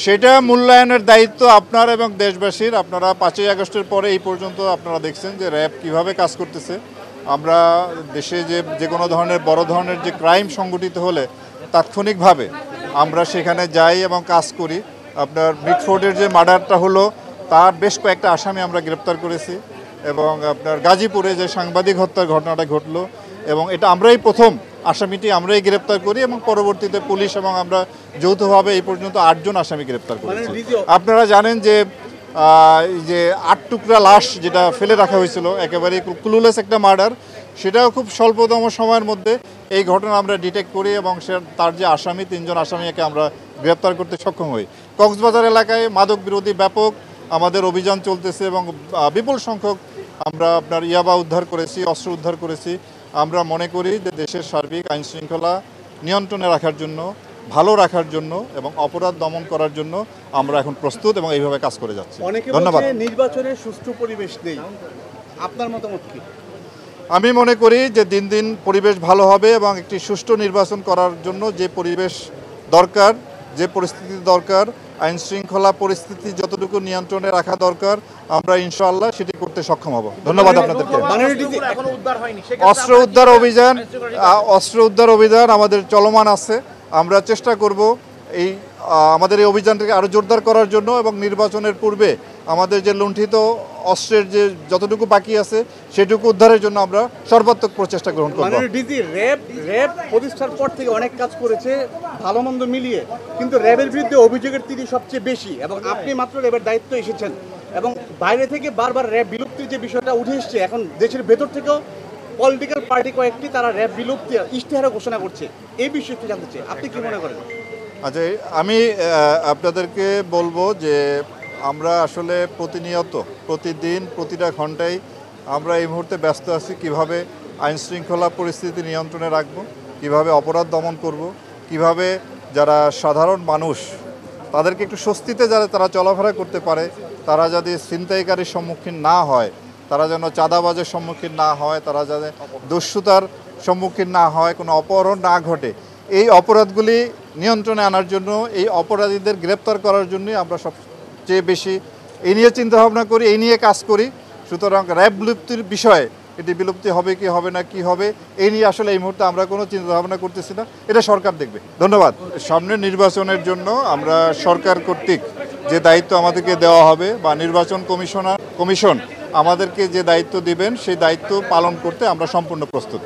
সেটা মূল্যায়নের দায়িত্ব আপনার এবং দেশবাসীর। আপনারা 5ই আগস্টের পরে এই পর্যন্ত আপনারা দেখছেন যে র্যাব কিভাবে কাজ করতেছে। আমরা দেশে যে কোনো ধরনের বড় ধরনের যে ক্রাইম সংগঠিত হলে তাৎক্ষণিকভাবে আমরা সেখানে যাই এবং কাজ করি। আপনার মিটফোর্ডের যে মার্ডারটা হলো তার বেশ কয়েকটা আসামি আমরা গ্রেপ্তার করেছি, এবং আপনার গাজীপুরে যে সাংবাদিক হত্যার ঘটনাটা ঘটলো, এবং এটা আমরাই প্রথম আসামিটি আমরাই গ্রেপ্তার করি, এবং পরবর্তীতে পুলিশ এবং আমরা যৌথভাবে এই পর্যন্ত 8 জন আসামি গ্রেপ্তার করেছি। আপনারা জানেন যে যে 8 টুকরা লাশ যেটা ফেলে রাখা হয়েছিল, একেবারে ক্লুলেস একটা মার্ডার, সেটাও খুব স্বল্পতম সময়ের মধ্যে এই ঘটনা আমরা ডিটেক্ট করি, এবং তার যে আসামি 3 জন আসামিকে আমরা গ্রেপ্তার করতে সক্ষম হই। কক্সবাজার এলাকায় মাদক বিরোধী ব্যাপক আমাদের অভিযান চলতেছে, এবং বিপুল সংখ্যক আমরা আপনার ইয়াবা উদ্ধার করেছি, অস্ত্র উদ্ধার করেছি। আমরা মনে করি যে দেশের সার্বিক আইন শৃঙ্খলা নিয়ন্ত্রণে রাখার জন্য, ভালো রাখার জন্য এবং অপরাধ দমন করার জন্য আমরা এখন প্রস্তুত এবং এইভাবে কাজ করে যাচ্ছি। ধন্যবাদ। নির্বাচনের সুষ্ঠু পরিবেশ নেই, আপনার মতামত কি? আমি মনে করি যে দিন দিন পরিবেশ ভালো হবে, এবং একটি সুষ্ঠু নির্বাচন করার জন্য যে পরিবেশ দরকার, যে পরিস্থিতি দরকার, আইন শৃঙ্খলা পরিস্থিতি যতটুকু নিয়ন্ত্রণে রাখা দরকার, আমরা ইনশাআল্লাহ সেটি করতে সক্ষম হব। ধন্যবাদ আপনাদেরকে। অস্ত্র উদ্ধার অভিযান আমাদের চলমান আছে। আমরা চেষ্টা করব আমাদের এই অভিযানটাকে আরও জোরদার করার জন্য, এবং নির্বাচনের পূর্বে আমাদের যে লুণ্ঠিত অস্ত্রের যে যতটুকু বাকি আছে সেটুকু উদ্ধারের জন্য আমরা সর্বাত্মক প্রচেষ্টা গ্রহণ করব। র্যাব প্রতিষ্ঠার পর থেকে অনেক কাজ করেছে ভালো মন্দ মিলিয়ে, কিন্তু র্যাবের বিরুদ্ধে অভিযোগের তিরি সবচেয়ে বেশি, এবং আপনি মাত্র র্যাবের দায়িত্ব এসেছেন, এবং বাইরে থেকে বারবার র্যাব বিলুপ্তির যে বিষয়টা উঠে এসছে, এখন দেশের ভেতর থেকেও পলিটিক্যাল পার্টি কয়েকটি তারা র্যাব বিলুপ্তি ইশতেহারে ঘোষণা করছে। এই বিষয়টি জানতে চাই, আপনি কি মনে করেন? আচ্ছা, আমি আপনাদেরকে বলবো যে আমরা আসলে প্রতিনিয়ত, প্রতিদিন, প্রতিটা ঘন্টায় আমরা এই মুহূর্তে ব্যস্ত আছি কিভাবে আইন শৃঙ্খলা পরিস্থিতি নিয়ন্ত্রণে রাখব, কিভাবে অপরাধ দমন করব, কিভাবে যারা সাধারণ মানুষ তাদেরকে একটু স্বস্তিতে যারা তারা চলাফেরা করতে পারে, তারা যাতে ছিনতাইকারীর সম্মুখীন না হয়, তারা যেন চাঁদাবাজের সম্মুখীন না হয়, তারা যাতে দস্যুতার সম্মুখীন না হয়, কোনো অপহরণ না ঘটে, এই অপরাধগুলি নিয়ন্ত্রণে আনার জন্য, এই অপরাধীদের গ্রেপ্তার করার জন্যই আমরা সবচেয়ে বেশি এই নিয়ে চিন্তাভাবনা করি, এই নিয়ে কাজ করি। সুতরাং র্যাব বিলুপ্তির বিষয়ে, এটি বিলুপ্তি হবে কি হবে না কি হবে, এই নিয়ে আসলে এই মুহূর্তে আমরা কোনো চিন্তাভাবনা করতেছি না, এটা সরকার দেখবে। ধন্যবাদ। সামনের নির্বাচনের জন্য আমরা সরকার কর্তৃক যে দায়িত্ব আমাদেরকে দেওয়া হবে, বা নির্বাচন কমিশন আমাদেরকে যে দায়িত্ব দিবেন, সেই দায়িত্ব পালন করতে আমরা সম্পূর্ণ প্রস্তুত।